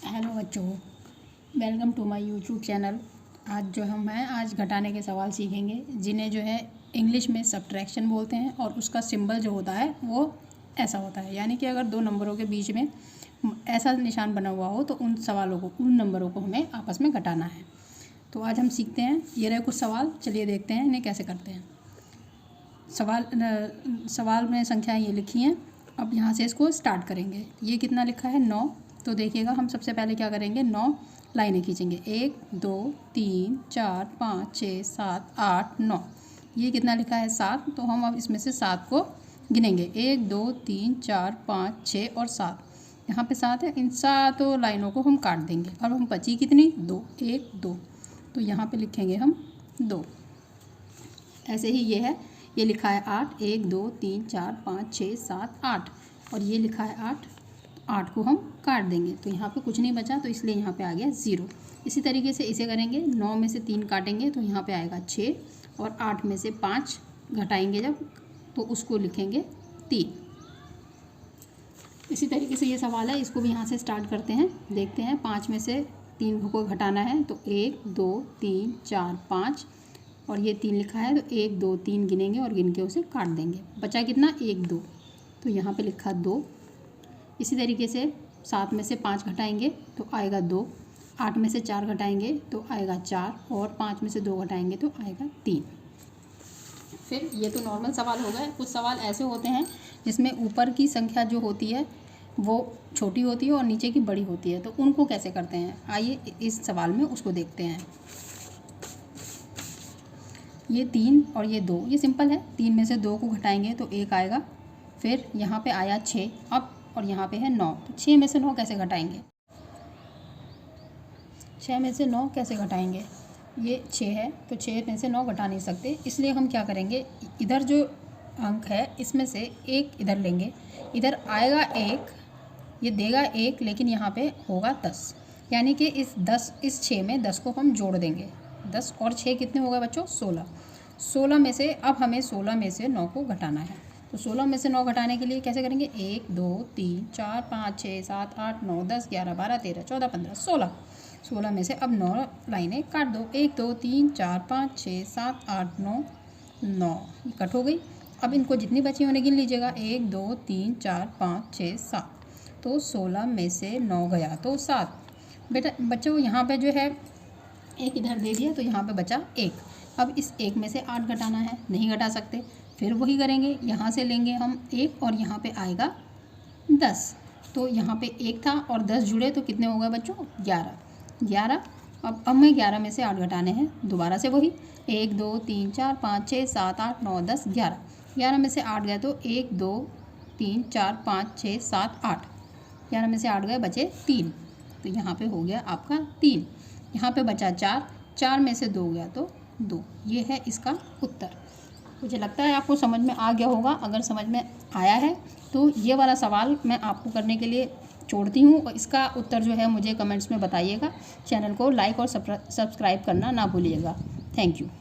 Hello बच्चों, welcome to my YouTube channel. आज घटाने के सवाल सीखेंगे जिन्हें जो है इंग्लिश में सब्ट्रैक्शन बोलते हैं और उसका सिंबल जो होता है वो ऐसा होता है। यानी कि अगर दो नंबरों के बीच में ऐसा निशान बना हुआ हो तो उन नंबरों को हमें आपस में घटाना है। तो आज हम सीखते हैं। ये रहे कुछ सवाल, चलिए देखते हैं इन्हें कैसे करते हैं। सवाल में संख्याएँ ये लिखी हैं। अब यहाँ से इसको स्टार्ट करेंगे। ये कितना लिखा है 9। तो देखिएगा, हम सबसे पहले क्या करेंगे, 9 लाइनें खींचेंगे। 1 2 3 4 5 6 7 8 9। ये कितना लिखा है 7। तो हम अब इसमें से 7 को गिनेंगे। 1 2 3 4 5 6 और 7। यहाँ पे 7 है। इन सातों लाइनों को हम काट देंगे। अब हम बची कितनी, 2, 1 2। तो यहाँ पे लिखेंगे हम 2। ऐसे ही ये है, ये लिखा है 8। 1 2 3 4 5 6 7 8 और ये लिखा है 8। 8 को हम काट देंगे तो यहाँ पे कुछ नहीं बचा, तो इसलिए यहाँ पे आ गया 0। इसी तरीके से इसे करेंगे। 9 में से 3 काटेंगे तो यहाँ पे आएगा 6 और 8 में से 5 घटाएंगे जब, तो उसको लिखेंगे 3। इसी तरीके से ये सवाल है, इसको भी यहाँ से स्टार्ट करते हैं। देखते हैं 5 में से 3 को घटाना है तो 1 2 3 4 5 और ये 3 लिखा है तो 1 2 3 गिनेंगे और गिन के उसे काट देंगे। बचा कितना, 1 2। तो यहाँ पे लिखा 2। इसी तरीके से 7 में से 5 घटाएंगे तो आएगा 2। 8 में से 4 घटाएंगे तो आएगा 4 और 5 में से 2 घटाएंगे तो आएगा 3। फिर ये तो नॉर्मल सवाल हो गए। कुछ सवाल ऐसे होते हैं जिसमें ऊपर की संख्या जो होती है वो छोटी होती है और नीचे की बड़ी होती है, तो उनको कैसे करते हैं, आइए इस सवाल में उसको देखते हैं। ये 3 और ये 2, ये सिंपल है। 3 में से 2 को घटाएंगे तो 1 आएगा। फिर यहाँ पे आया 6 अब, और यहाँ पे है 9। तो 6 में से 9 कैसे घटाएंगे, 6 में से 9 कैसे घटाएंगे। ये 6 है तो 6 में से 9 घटा नहीं सकते, इसलिए हम क्या करेंगे, इधर जो अंक है इसमें से 1 इधर लेंगे। इधर आएगा 1, ये देगा 1, लेकिन यहाँ पे होगा 10। यानी कि इस 6 में 10 को हम जोड़ देंगे। 10 और 6 कितने हो गए बच्चों, 16। 16 में से अब हमें 16 में से 9 को घटाना है। तो 16 में से 9 घटाने के लिए कैसे करेंगे, 1 2 3 4 5 6 7 8 9 10 11 12 13 14 15 16। 16 में से अब 9 लाइनें काट दो। 1 2 3 4 5 6 7 8 9 9 ये कट हो गई। अब इनको जितनी बची उन्हें गिन लीजिएगा। 1 2 3 4 5 6 7। तो 16 में से 9 गया तो 7। बेटा बच्चों यहाँ पे जो है 1 इधर दे दिया तो यहाँ पे बचा 1। अब इस 1 में से 8 घटाना है, नहीं घटा सकते। फिर वही करेंगे, यहाँ से लेंगे हम 1 और यहाँ पे आएगा 10। तो यहाँ पे 1 था और 10 जुड़े तो कितने हो गए बच्चों, 11। अब हमें 11 में से 8 घटाने हैं। दोबारा से वही 1 2 3 4 5 6 7 8 9 10 11। 11 में से 8 गए तो 1 2 3 4 5 6 7 8। 11 में से 8 गए, बचे 3। तो यहाँ पे हो गया आपका 3। यहाँ पे बचा 4। 4 में से 2 गया तो 2। ये है इसका उत्तर। मुझे लगता है आपको समझ में आ गया होगा। अगर समझ में आया है तो ये वाला सवाल मैं आपको करने के लिए छोड़ती हूँ और इसका उत्तर जो है मुझे कमेंट्स में बताइएगा। चैनल को लाइक और सब्सक्राइब करना ना भूलिएगा। Thank you.